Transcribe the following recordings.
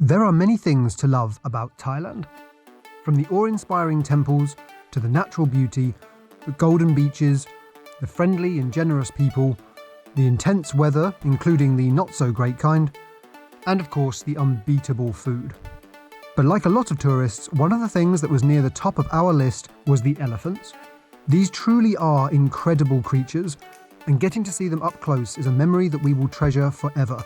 There are many things to love about Thailand. From the awe-inspiring temples to the natural beauty, the golden beaches, the friendly and generous people, the intense weather, including the not-so-great kind, and of course the unbeatable food. But like a lot of tourists, one of the things that was near the top of our list was the elephants. These truly are incredible creatures, and getting to see them up close is a memory that we will treasure forever,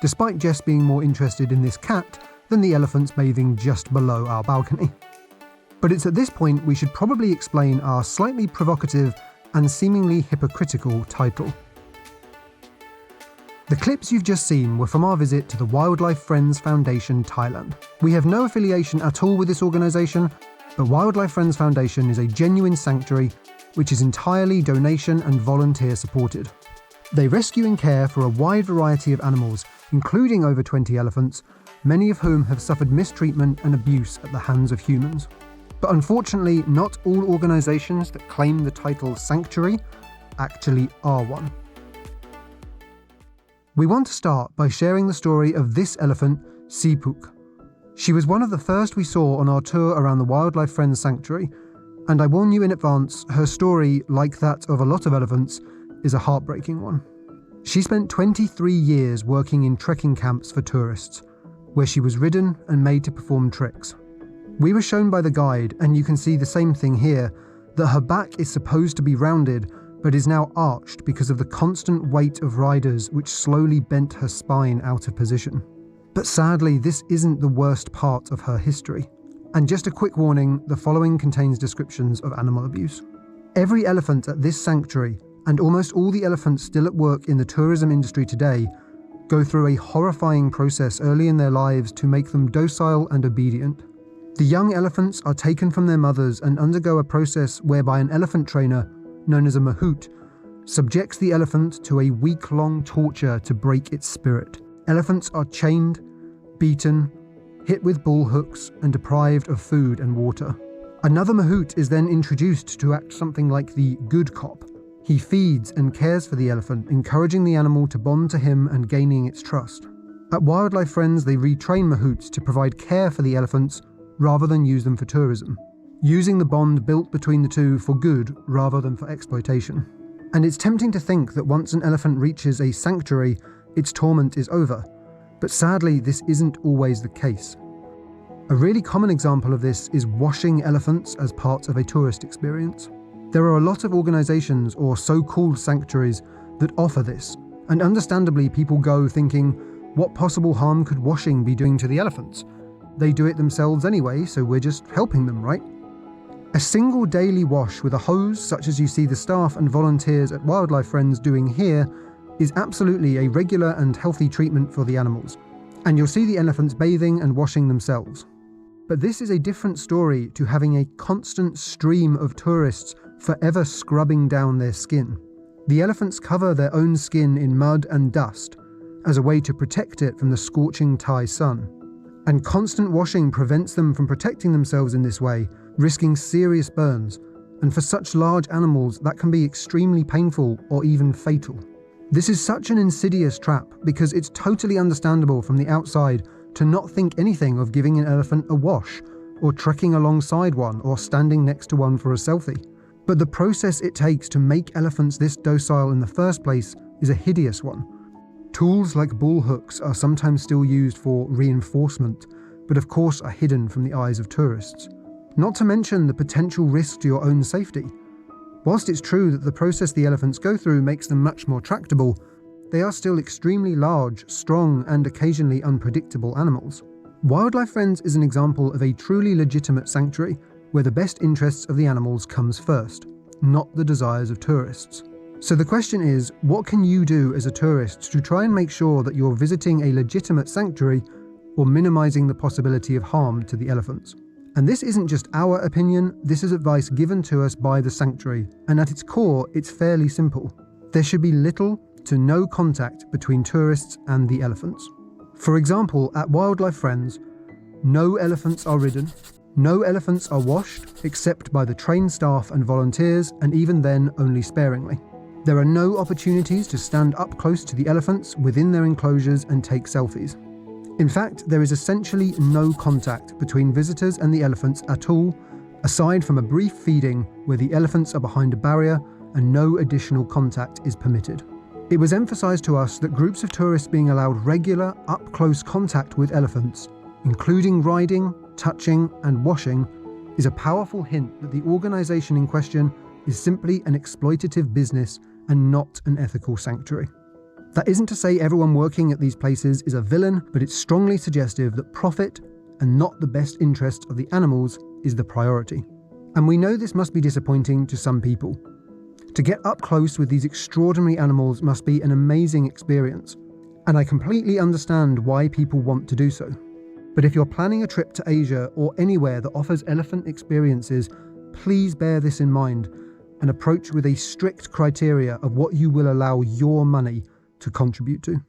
despite Jess being more interested in this cat than the elephants bathing just below our balcony. But it's at this point we should probably explain our slightly provocative and seemingly hypocritical title. The clips you've just seen were from our visit to the Wildlife Friends Foundation Thailand. We have no affiliation at all with this organisation, but Wildlife Friends Foundation is a genuine sanctuary which is entirely donation and volunteer supported. They rescue and care for a wide variety of animals, including over 20 elephants, many of whom have suffered mistreatment and abuse at the hands of humans. But unfortunately, not all organisations that claim the title sanctuary actually are one. We want to start by sharing the story of this elephant, Sipuk. She was one of the first we saw on our tour around the Wildlife Friends Sanctuary, and I warn you in advance, her story, like that of a lot of elephants, is a heartbreaking one. She spent 23 years working in trekking camps for tourists, where she was ridden and made to perform tricks. We were shown by the guide, and you can see the same thing here, that her back is supposed to be rounded, but is now arched because of the constant weight of riders which slowly bent her spine out of position. But sadly, this isn't the worst part of her history. And just a quick warning, the following contains descriptions of animal abuse. Every elephant at this sanctuary, and almost all the elephants still at work in the tourism industry today, go through a horrifying process early in their lives to make them docile and obedient. The young elephants are taken from their mothers and undergo a process whereby an elephant trainer, known as a mahout, subjects the elephant to a week-long torture to break its spirit. Elephants are chained, beaten, hit with bull hooks, and deprived of food and water. Another mahout is then introduced to act something like the good cop. He feeds and cares for the elephant, encouraging the animal to bond to him and gaining its trust. At Wildlife Friends, they retrain mahouts to provide care for the elephants rather than use them for tourism, using the bond built between the two for good rather than for exploitation. And it's tempting to think that once an elephant reaches a sanctuary, its torment is over. But sadly, this isn't always the case. A really common example of this is washing elephants as part of a tourist experience. There are a lot of organisations or so-called sanctuaries that offer this, and understandably people go thinking, what possible harm could washing be doing to the elephants? They do it themselves anyway, so we're just helping them, right? A single daily wash with a hose, such as you see the staff and volunteers at Wildlife Friends doing here, is absolutely a regular and healthy treatment for the animals, and you'll see the elephants bathing and washing themselves. But this is a different story to having a constant stream of tourists forever scrubbing down their skin. The elephants cover their own skin in mud and dust as a way to protect it from the scorching Thai sun. And constant washing prevents them from protecting themselves in this way, risking serious burns, and for such large animals that can be extremely painful or even fatal. This is such an insidious trap because it's totally understandable from the outside to not think anything of giving an elephant a wash, or trekking alongside one, or standing next to one for a selfie. But the process it takes to make elephants this docile in the first place is a hideous one. Tools like bull hooks are sometimes still used for reinforcement, but of course are hidden from the eyes of tourists. Not to mention the potential risk to your own safety. Whilst it's true that the process the elephants go through makes them much more tractable, they are still extremely large, strong, and occasionally unpredictable animals. Wildlife Friends is an example of a truly legitimate sanctuary where the best interests of the animals comes first, not the desires of tourists. So the question is, what can you do as a tourist to try and make sure that you're visiting a legitimate sanctuary or minimizing the possibility of harm to the elephants? And this isn't just our opinion, this is advice given to us by the sanctuary, and at its core, it's fairly simple. There should be little to no contact between tourists and the elephants. For example, at Wildlife Friends, no elephants are ridden, no elephants are washed except by the trained staff and volunteers, and even then only sparingly. There are no opportunities to stand up close to the elephants within their enclosures and take selfies. In fact, there is essentially no contact between visitors and the elephants at all, aside from a brief feeding where the elephants are behind a barrier and no additional contact is permitted. It was emphasised to us that groups of tourists being allowed regular, up-close contact with elephants, including riding, touching and washing, is a powerful hint that the organisation in question is simply an exploitative business and not an ethical sanctuary. That isn't to say everyone working at these places is a villain, but it's strongly suggestive that profit and not the best interests of the animals is the priority. And we know this must be disappointing to some people. To get up close with these extraordinary animals must be an amazing experience, and I completely understand why people want to do so. But if you're planning a trip to Asia or anywhere that offers elephant experiences, please bear this in mind and approach with a strict criteria of what you will allow your money to contribute to.